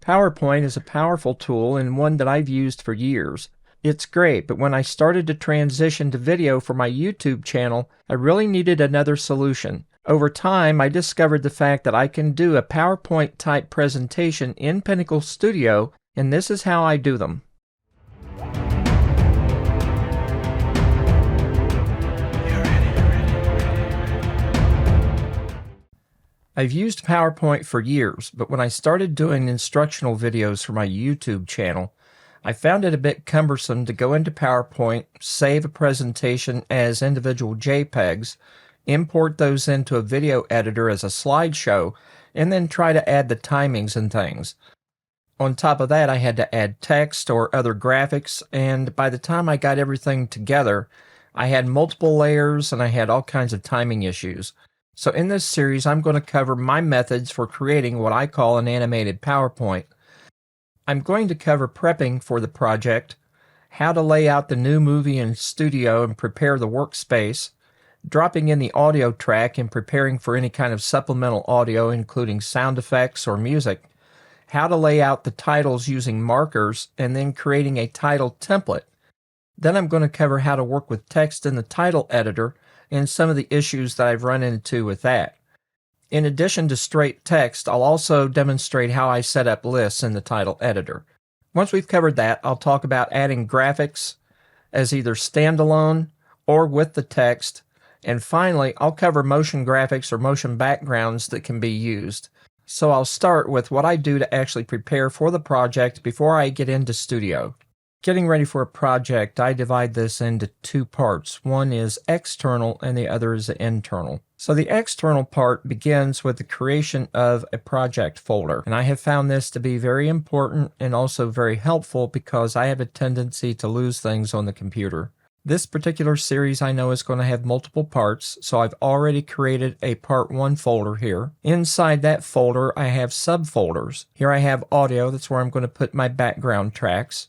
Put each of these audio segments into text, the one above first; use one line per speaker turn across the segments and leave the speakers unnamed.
PowerPoint is a powerful tool and one that I've used for years. It's great, but when I started to transition to video for my YouTube channel, I really needed another solution. Over time, I discovered the fact that I can do a PowerPoint-type presentation in Pinnacle Studio, and this is how I do them. I've used PowerPoint for years, but when I started doing instructional videos for my YouTube channel, I found it a bit cumbersome to go into PowerPoint, save a presentation as individual JPEGs, import those into a video editor as a slideshow, and then try to add the timings and things. On top of that, I had to add text or other graphics, and by the time I got everything together, I had multiple layers and I had all kinds of timing issues. So in this series, I'm going to cover my methods for creating what I call an animated PowerPoint. I'm going to cover prepping for the project, how to lay out the new movie in studio and prepare the workspace, dropping in the audio track and preparing for any kind of supplemental audio, including sound effects or music, how to lay out the titles using markers, and then creating a title template. Then I'm going to cover how to work with text in the title editor and some of the issues that I've run into with that. In addition to straight text, I'll also demonstrate how I set up lists in the title editor. Once we've covered that, I'll talk about adding graphics as either standalone or with the text, and finally, I'll cover motion graphics or motion backgrounds that can be used. So I'll start with what I do to actually prepare for the project before I get into studio. Getting ready for a project, I divide this into two parts. One is external and the other is internal. So the external part begins with the creation of a project folder. And I have found this to be very important and also very helpful because I have a tendency to lose things on the computer. This particular series I know is going to have multiple parts, so I've already created a part 1 folder here. Inside that folder, I have subfolders. Here I have audio, that's where I'm going to put my background tracks.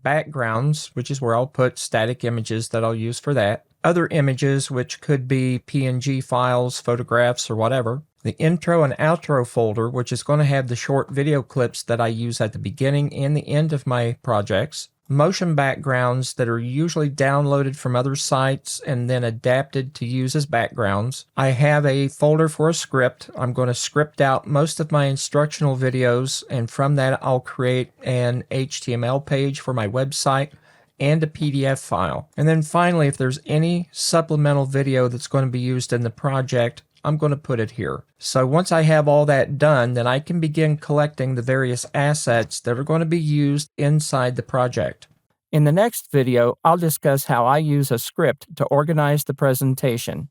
Backgrounds, which is where I'll put static images that I'll use for that. Other images, which could be PNG files, photographs, or whatever. The intro and outro folder, which is going to have the short video clips that I use at the beginning and the end of my projects. Motion backgrounds that are usually downloaded from other sites and then adapted to use as backgrounds. I have a folder for a script. I'm going to script out most of my instructional videos, and from that I'll create an HTML page for my website and a PDF file. And then finally, if there's any supplemental video that's going to be used in the project, I'm going to put it here. So once I have all that done, then I can begin collecting the various assets that are going to be used inside the project. In the next video, I'll discuss how I use a script to organize the presentation.